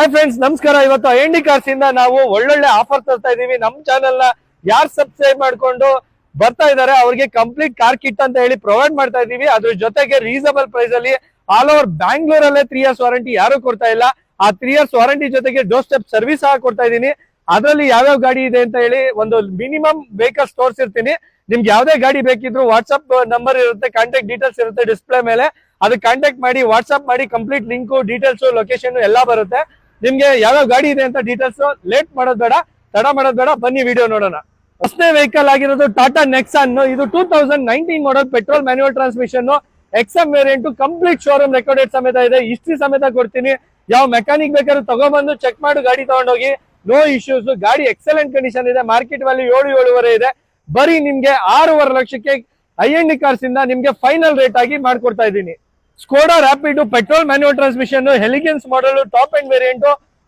Hi friends, ನಮಸ್ಕಾರ. ಇವತ್ತು ಐಎನ್ಡಿ cars ಇಂದ ನಾವು ಒಳ್ಳೊಳ್ಳೆ ಆಫರ್ ತರ್ತಾ ಇದೀವಿ. ನಮ್ ಚಾನೆಲ್ ನ ಯಾರು ಸಬ್ಸ್ಕ್ರೈಬ್ ಮಾಡ್ಕೊಂಡು ಬರ್ತಾ ಇದಾರೆ ಅವ್ರಿಗೆ ಕಂಪ್ಲೀಟ್ ಕಾರ್ ಕಿಟ್ ಅಂತ ಹೇಳಿ ಪ್ರೊವೈಡ್ ಮಾಡ್ತಾ ಇದೀವಿ. ಅದ್ರ ಜೊತೆಗೆ ರೀಸನಬಲ್ ಪ್ರೈಸ್ ಅಲ್ಲಿ ಆಲ್ ಓವರ್ ಬ್ಯಾಂಗ್ಳೂರಲ್ಲೇ 3 years ವಾರಂಟಿ ಯಾರು ಕೊಡ್ತಾ ಇಲ್ಲ. ಆ 3 years ವಾರಂಟಿ ಜೊತೆಗೆ ಡೋರ್ ಸ್ಟೆಪ್ ಸರ್ವಿಸ್ ಸಹ ಕೊಡ್ತಾ ಇದೀನಿ. ಅದರಲ್ಲಿ ಯಾವ್ಯಾವ ಗಾಡಿ ಇದೆ ಅಂತ ಹೇಳಿ ಒಂದು ಮಿನಿಮಮ್ ವೆಹಿಕಲ್ಸ್ ತೋರಿಸಿರ್ತೀನಿ. ನಿಮ್ಗೆ ಯಾವ್ದೇ ಗಾಡಿ ಬೇಕಿದ್ರು ವಾಟ್ಸ್ಆಪ್ ನಂಬರ್ ಇರುತ್ತೆ, ಕಾಂಟ್ಯಾಕ್ಟ್ ಡೀಟೇಲ್ಸ್ ಇರುತ್ತೆ ಡಿಸ್ಪ್ಲೇ ಮೇಲೆ. ಅದಕ್ಕೆ ಕಾಂಟ್ಯಾಕ್ಟ್ ಮಾಡಿ, ವಾಟ್ಸ್ಆಪ್ ಮಾಡಿ, ಕಂಪ್ಲೀಟ್ ಲಿಂಕ್, ಡೀಟೇಲ್ಸ್, ಲೊಕೇಶನ್ ಎಲ್ಲ ಬರುತ್ತೆ. ನಿಮ್ಗೆ ಯಾವ್ಯಾವ ಗಾಡಿ ಇದೆ ಅಂತ ಡೀಟೇಲ್ಸ್ ಲೇಟ್ ಮಾಡೋದ್ ಬೇಡ, ತಡ ಮಾಡೋದ್ ಬೇಡ, ಬನ್ನಿ ವಿಡಿಯೋ ನೋಡೋಣ. ಫಸ್ಟ್ನೇ ವೆಹಿಕಲ್ ಆಗಿರೋದು ಟಾಟಾ ನೆಕ್ಸಾನ್. ಇದು 2019 ಮಾಡಲ್ petrol manual transmission XM variant, complete showroom recorded ಸಮೇತ ಇದೆ. ಹಿಸ್ಟ್ರಿ ಸಮೇತ ಕೊಡ್ತೀನಿ. ಯಾವ ಮೆಕ್ಯಾನಿಕ್ ಬೇಕಾದ್ರೂ ತಗೊಬಂದು ಚೆಕ್ ಮಾಡಿ ಗಾಡಿ ತಗೊಂಡೋಗಿ, ನೋ ಇಶ್ಯೂಸ್. ಗಾಡಿ ಎಕ್ಸಲೆಂಟ್ ಕಂಡೀಷನ್ ಇದೆ. ಮಾರ್ಕೆಟ್ ವ್ಯಾಲ್ಯೂ 7-7.5 ಇದೆ. ಬರೀ ನಿಮ್ಗೆ 6.5 ಲಕ್ಷಕ್ಕೆ ಐಎನ್ಡಿ ಕಾರ್ಸ್ ಇಂದ ನಿಮ್ಗೆ ಫೈನಲ್ ರೇಟ್ ಆಗಿ ಮಾಡ್ಕೊಡ್ತಾ ಇದ್ದೀನಿ. Skoda rapid petrol manual transmission, elegance model, top end variant,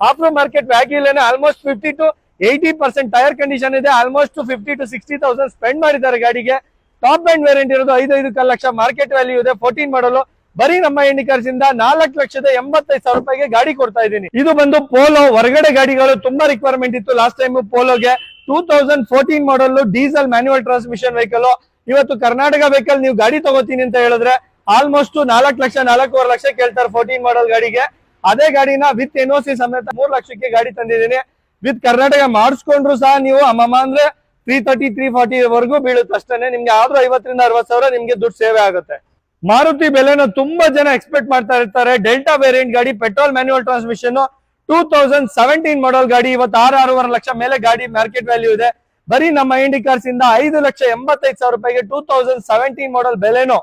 after market value almost 50 to 80% tyre condition ಇದೆ. ಆಲ್ಮೋಸ್ಟ್ 50 to 60,000 ಸ್ಪೆಂಡ್ ಮಾಡಿದ್ದಾರೆ ಗಾಡಿಗೆ. ಟಾಪ್ ಅಂಡ್ ವೇರಿಯಂಟ್ ಇರೋದು 5.5 ಲಕ್ಷ ಮಾರ್ಕೆಟ್ ವ್ಯಾಲ್ಯೂ ಇದೆ. 14 ಮಾಡಲು ಬರೀ ನಮ್ಮ ಐಎನ್ಡಿ ಕಾರ್ಸ್ ಇಂದ 4,85,000 ರೂಪಾಯಿಗೆ ಗಾಡಿ ಕೊಡ್ತಾ ಇದ್ದೀನಿ. ಇದು ಬಂದು ಪೋಲೋ. ಹೊರಗಡೆ ಗಾಡಿಗಳು ತುಂಬಾ ರಿಕ್ವೈರ್ಮೆಂಟ್ ಇತ್ತು ಲಾಸ್ಟ್ ಟೈಮ್ ಪೋಲೋಗೆ. 2014 model diesel manual transmission vehicle. ಇವತ್ತು ಕರ್ನಾಟಕ ವೆಹಿಕಲ್ ನೀವು ಗಾಡಿ ತಗೋತೀನಿ ಅಂತ ಹೇಳಿದ್ರೆ ಆಲ್ಮೋಸ್ಟ್ 4 ಲಕ್ಷ 4.25 ಲಕ್ಷ ಕೇಳ್ತಾರೆ 14 ಮಾಡಲ್ ಗಾಡಿಗೆ. ಅದೇ ಗಾಡಿನ ವಿತ್ NOC ಸಮೇತ 3 ಲಕ್ಷಕ್ಕೆ ಗಾಡಿ ತಂದಿದ್ದೀನಿ. ವಿತ್ ಕರ್ನಾಟಕ ಮಾಡಿಸ್ಕೊಂಡ್ರು ಸಹ ನೀವು ಅಮ್ಮಮ್ಮ ಅಂದ್ರೆ 330-340 ವರೆಗೂ ಬೀಳುತ್ತೆ ಅಷ್ಟೇ. ನಿಮ್ಗೆ ಆದ್ರೂ 50,000-60,000 ನಿಮ್ಗೆ ದುಡ್ಡು ಸೇವೆ ಆಗುತ್ತೆ. ಮಾರುತಿ ಬೆಲೆನ ತುಂಬಾ ಜನ ಎಕ್ಸ್ಪೆಕ್ಟ್ ಮಾಡ್ತಾ ಇರ್ತಾರೆ. ಡೆಲ್ಟಾ ವೇರಿಯಂಟ್ ಗಾಡಿ, ಪೆಟ್ರೋಲ್ ಮ್ಯಾನ್ಯುವಲ್ ಟ್ರಾನ್ಸ್ಮಿಷನ್, 2017 ಮಾಡಲ್ ಗಾಡಿ. ಇವತ್ತು 6.5 ಲಕ್ಷ ಮೇಲೆ ಗಾಡಿ ಮಾರ್ಕೆಟ್ ವ್ಯಾಲ್ಯೂ ಇದೆ. ಬರೀ ನಮ್ಮ ಐಎನ್ಡಿ ಕಾರ್ಸ್ ಇಂದ 5,85,000 ರೂಪಾಯಿಗೆ 2017 ಮಾಡಲ್ ಬೆಲೆನೋ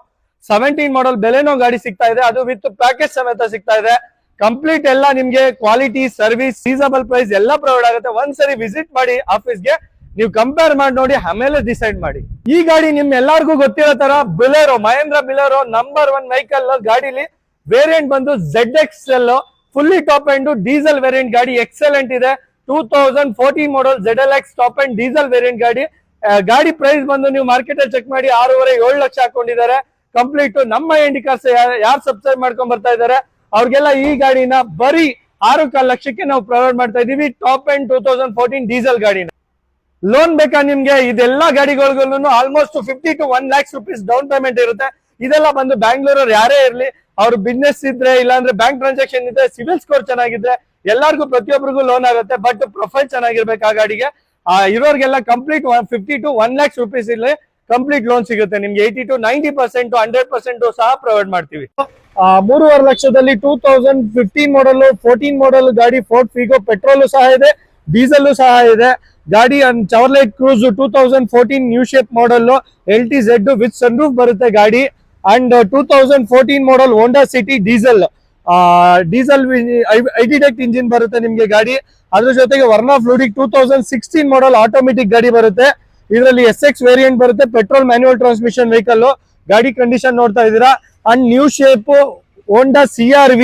17 ಮಾಡಲ್ ಬೆಲೆನೋ ಗಾಡಿ ಸಿಗ್ತಾ ಇದೆ. ಅದು ವಿತ್ ಪ್ಯಾಕೇಜ್ ಸಮೇತ ಸಿಗ್ತಾ ಇದೆ. ಕಂಪ್ಲೀಟ್ ಎಲ್ಲ ನಿಮ್ಗೆ ಕ್ವಾಲಿಟಿ, ಸರ್ವಿಸ್, ರೀಸನಬಲ್ ಪ್ರೈಸ್ ಎಲ್ಲ ಪ್ರೊವೈಡ್ ಆಗುತ್ತೆ. ಒಂದ್ಸರಿ ವಿಸಿಟ್ ಮಾಡಿ ಆಫೀಸ್ಗೆ, ನೀವು ಕಂಪೇರ್ ಮಾಡಿ ನೋಡಿ, ಆಮೇಲೆ ಡಿಸೈಡ್ ಮಾಡಿ. ಈ ಗಾಡಿ ನಿಮ್ ಎಲ್ಲರಿಗೂ ಗೊತ್ತಿರೋ ತರ ಬಿಲೆರೋ, ಮಹೇಂದ್ರ ಬಿಲೆರೋ ನಂಬರ್ 1 ವೆಹಿಕಲ್. ಗಾಡಿಲಿ ವೇರಿಯಂಟ್ ಬಂದು ZXL, fully top and diesel variant ಗಾಡಿ. ಎಕ್ಸಲೆಂಟ್ ಇದೆ. 2014 ಮಾಡಲ್ ZLX top and diesel variant ಗಾಡಿ. ಗಾಡಿ ಪ್ರೈಸ್ ಬಂದು ನೀವು ಮಾರ್ಕೆಟ್ ಅಲ್ಲಿ ಚೆಕ್ ಮಾಡಿ 6.5-7 ಲಕ್ಷ ಹಾಕೊಂಡಿದ್ದಾರೆ. ಕಂಪ್ಲೀಟ್ ನಮ್ಮ ಐಎನ್ಡಿ ಕಾರ್ಸ್ ಯಾರು ಸಬ್ಸ್ಕ್ರೈಬ್ ಮಾಡ್ಕೊಂಡ್ ಬರ್ತಾ ಇದಾರೆ ಅವ್ರಿಗೆಲ್ಲ ಈ ಗಾಡಿನ ಬರೀ 6.25 ಲಕ್ಷಕ್ಕೆ ನಾವು ಪ್ರೊವೈಡ್ ಮಾಡ್ತಾ ಇದೀವಿ. ಟಾಪ್ ಅಂಡ್ 2014 ಡೀಸೆಲ್ ಗಾಡಿನ. ಲೋನ್ ಬೇಕಾ ನಿಮ್ಗೆ? ಇದೆಲ್ಲ ಗಾಡಿಗಳಿಗೂ almost 50 to 1 lakhs rupees down payment ಇರುತ್ತೆ. ಇದೆಲ್ಲ ಬಂದು ಬ್ಯಾಂಗ್ಳೂರ್ ಯಾರೇ ಇರ್ಲಿ, ಅವ್ರ ಬಿಸ್ನೆಸ್ ಇದ್ರೆ, ಇಲ್ಲಾಂದ್ರೆ ಬ್ಯಾಂಕ್ ಟ್ರಾನ್ಸಾಕ್ಷನ್ ಇದ್ರೆ, ಸಿವಿಲ್ ಸ್ಕೋರ್ ಚೆನ್ನಾಗಿದ್ರೆ ಎಲ್ಲರಿಗೂ ಪ್ರತಿಯೊಬ್ಬರಿಗೂ ಲೋನ್ ಆಗುತ್ತೆ. ಬಟ್ ಪ್ರೊಫೈಲ್ ಚೆನ್ನಾಗಿರ್ಬೇಕು ಆ ಗಾಡಿಗೆ. ಇರೋರ್ಗೆಲ್ಲ ಕಂಪ್ಲೀಟ್ 50 to 1 lakhs rupees ಇಲ್ಲಿ ಕಂಪ್ಲೀಟ್ ಲೋನ್ ಸಿಗುತ್ತೆ ನಿಮ್ಗೆ. 80 to 90% 100% ಸಹ ಪ್ರೊವೈಡ್ ಮಾಡ್ತೀವಿ. 3.5 ಲಕ್ಷದಲ್ಲಿ 2015 ಮಾಡಲ್ 14 ಮಾಡಲ್ ಗಾಡಿ ಫೋರ್ಡ್ ಫಿಗೋ. ಪೆಟ್ರೋಲ್ ಸಹ ಇದೆ, ಡೀಸೆಲ್ ಸಹ ಇದೆ ಗಾಡಿ. Chevrolet Cruze 2014 new shape model LTZ with sunroof ಬರುತ್ತೆ ಗಾಡಿ. And 2014 model Honda City diesel iDTEC engine ಬರುತ್ತೆ ನಿಮ್ಗೆ ಗಾಡಿ. ಅದ್ರ ಜೊತೆಗೆ ವರ್ನಾ ಫ್ಲೂಡಿಕ್ 2016 ಮಾಡಲ್ ಆಟೋಮೆಟಿಕ್ ಗಾಡಿ ಬರುತ್ತೆ. ಇದರಲ್ಲಿ SX ವೇರಿಯಂಟ್ ಬರುತ್ತೆ, ಪೆಟ್ರೋಲ್ ಮ್ಯಾನ್ಯುವಲ್ ಟ್ರಾನ್ಸ್ಮಿಷನ್ ವೆಹಿಕಲ್. ಗಾಡಿ ಕಂಡೀಷನ್ ನೋಡ್ತಾ ಇದೀರಾ. And new shape Honda CRV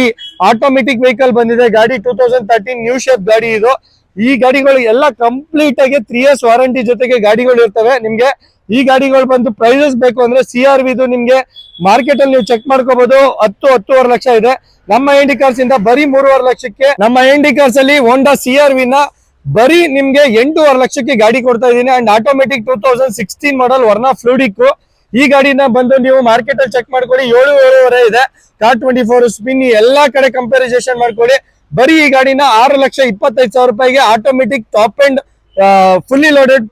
automatic vehicle ಬಂದಿದೆ ಗಾಡಿ. 2013 ನ್ಯೂ ಶೇಪ್ ಗಾಡಿ ಇದು. ಈ ಗಾಡಿಗಳು ಎಲ್ಲ ಕಂಪ್ಲೀಟ್ ಆಗಿ 3 years ವಾರಂಟಿ ಜೊತೆಗೆ ಗಾಡಿಗಳು ಇರ್ತವೆ ನಿಮ್ಗೆ. ಈ ಗಾಡಿಗಳು ಬಂದು ಪ್ರೈಸಸ್ ಬೇಕು ಅಂದ್ರೆ CRV ನಿಮ್ಗೆ ಮಾರ್ಕೆಟ್ ಅಲ್ಲಿ ನೀವು ಚೆಕ್ ಮಾಡ್ಕೋಬಹುದು. 10-10.5 ಲಕ್ಷ ಇದೆ. ನಮ್ಮ ಐಎನ್ಡಿ ಕಾರ್ಸ್ ಇಂದ ಬರೀ 3.5 ಲಕ್ಷಕ್ಕೆ ನಮ್ಮ ಐಎನ್ಡಿ ಕಾರ್ಸ್ ಅಲ್ಲಿ ಹೋಂಡಾ CRV ನ ಬರೀ ನಿಮ್ಗೆ 8.5 ಲಕ್ಷಕ್ಕೆ ಗಾಡಿ ಕೊಡ್ತಾ ಇದೀನಿ. And automatic 2016 model Verna fluidic. ಈ ಗಾಡಿನ ಬಂದು ನೀವು ಮಾರ್ಕೆಟ್ ಅಲ್ಲಿ ಚೆಕ್ ಮಾಡ್ಕೊಳ್ಳಿ, 7-7.5 ಇದೆ. ಕಾರ್ 24 ಸ್ಪಿನ್ ಎಲ್ಲಾ ಕಡೆ ಕಂಪ್ಯಾರಿಸೇಷನ್ ಮಾಡ್ಕೊಳ್ಳಿ. ಬರೀ ಈ ಗಾಡಿನ 6,25,000 ರೂಪಾಯಿಗೆ automatic top and fully loaded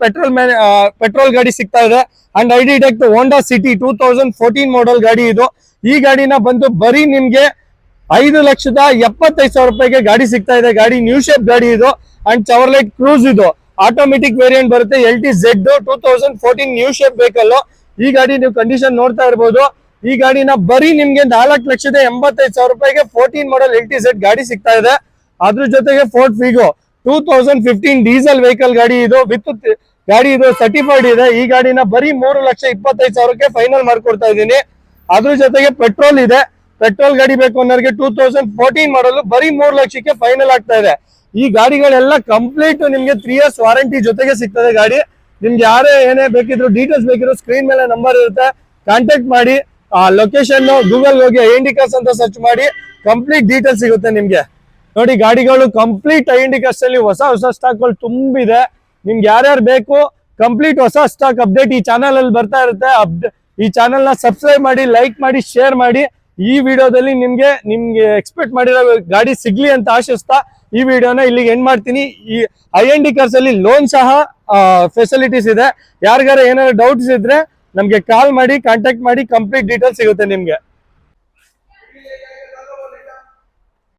petrol ಗಾಡಿ ಸಿಗ್ತಾ ಇದೆ. ಅಂಡ್ ಐಡಿಟೆಕ್ ಹೋಂಡಾ ಸಿಟಿ 2014 ಮಾಡಲ್ ಗಾಡಿ ಇದು. ಈ ಗಾಡಿನ ಬಂದು ಬರೀ ನಿಮ್ಗೆ 5,75,000 ರೂಪಾಯಿಗೆ ಗಾಡಿ ಸಿಗ್ತಾ ಇದೆ. ಗಾಡಿ ನ್ಯೂ ಶೇಪ್ ಗಾಡಿ ಇದು. ಅಂಡ್ ಚವರ್ಲೈಟ್ ಕ್ರೂಸ್ ಇದು ಆಟೋಮೆಟಿಕ್ ವೇರಿಯಂಟ್ ಬರುತ್ತೆ. LTZ 2014 new shape vehicle. ಈ ಗಾಡಿ ನೀವು ಕಂಡೀಷನ್ ನೋಡ್ತಾ ಇರ್ಬೋದು. ಈ ಗಾಡಿನ ಬರೀ ನಿಮ್ಗೆ 4,85,000 ರೂಪಾಯಿಗೆ 14 ಮಾಡಲ್ LTZ ಗಾಡಿ ಸಿಗ್ತಾ ಇದೆ. ಅದ್ರ ಜೊತೆಗೆ ಫೋರ್ಡ್ ಫಿಗೋ 2015 ಡೀಸೆಲ್ ವೆಹಿಕಲ್ ಗಾಡಿ ಇದು. ವಿತ್ ಗಾಡಿ ಇದು ಸರ್ಟಿಫೈಡ್ ಇದೆ. ಈ ಗಾಡಿನ ಬರೀ 3,25,000ಕ್ಕೆ ಫೈನಲ್ ಮಾಡ್ಕೊಡ್ತಾ ಇದ್ದೀನಿ. ಅದ್ರ ಜೊತೆಗೆ ಪೆಟ್ರೋಲ್ ಇದೆ. ಪೆಟ್ರೋಲ್ ಗಾಡಿ ಬೇಕು ಅನ್ನೋರಿಗೆ 2014 ಮಾಡಲ್ ಬರೀ 3 ಲಕ್ಷಕ್ಕೆ ಫೈನಲ್ ಆಗ್ತಾ ಇದೆ. ಈ ಗಾಡಿಗಳೆಲ್ಲ ಕಂಪ್ಲೀಟ್ ನಿಮ್ಗೆ 3 years ವಾರಂಟಿ ಜೊತೆಗೆ ಸಿಗ್ತದೆ ಗಾಡಿ. ನಿಮ್ಗೆ ಯಾರೇ ಏನೇ ಬೇಕಿದ್ರು ಡೀಟೇಲ್ಸ್ ಬೇಕಿದ್ರು ಸ್ಕ್ರೀನ್ ಮೇಲೆ ನಂಬರ್ ಇರುತ್ತೆ, ಕಾಂಟ್ಯಾಕ್ಟ್ ಮಾಡಿ. ಲೊಕೇಶನ್ ಗೂಗಲ್ ಹೋಗಿ ಐಎನ್ಡಿ ಕಾರ್ಸ್ ಅಂತ ಸರ್ಚ್ ಮಾಡಿ, ಕಂಪ್ಲೀಟ್ ಡೀಟೇಲ್ಸ್ ಸಿಗುತ್ತೆ ನಿಮ್ಗೆ. ನೋಡಿ ಗಾಡಿಗಳು ಕಂಪ್ಲೀಟ್ ಐ ಕಾರ್ಸ್ ಅಲ್ಲಿ ಹೊಸ ಸ್ಟಾಕ್ ಗಳು ತುಂಬಿದೆ. ನಿಮ್ಗೆ ಯಾರ್ಯಾರು ಬೇಕು ಕಂಪ್ಲೀಟ್ ಹೊಸ ಸ್ಟಾಕ್ ಅಪ್ಡೇಟ್ ಈ ಚಾನಲ್ ಅಲ್ಲಿ ಬರ್ತಾ ಇರುತ್ತೆ. ಈ ಚಾನಲ್ ನ ಸಬ್ಸ್ಕ್ರೈಬ್ ಮಾಡಿ, ಲೈಕ್ ಮಾಡಿ, ಶೇರ್ ಮಾಡಿ. ಈ ವಿಡಿಯೋದಲ್ಲಿ ನಿಮ್ಗೆ ಎಕ್ಸ್ಪೆಕ್ಟ್ ಮಾಡಿರೋ ಗಾಡಿ ಸಿಗ್ಲಿ ಅಂತ ಆಶಿಸ್ತಾ ಈ ವಿಡಿಯೋನ ಇಲ್ಲಿಗೆ ಎಂಡ್ ಮಾಡ್ತೀನಿ. ಈ I&D ಕಾರ್ಸ್ ಅಲ್ಲಿ ಲೋನ್ ಸಹ ಫೆಸಿಲಿಟೀಸ್ ಇದೆ. ಯಾರಿಗಾರ ಏನಾದ್ರು ಡೌಟ್ಸ್ ಇದ್ರೆ ನಮ್ಗೆ ಕಾಲ್ ಮಾಡಿ, ಕಾಂಟ್ಯಾಕ್ಟ್ ಮಾಡಿ, ಕಂಪ್ಲೀಟ್ ಡೀಟೇಲ್ಸ್ ಸಿಗುತ್ತೆ ನಿಮ್ಗೆ.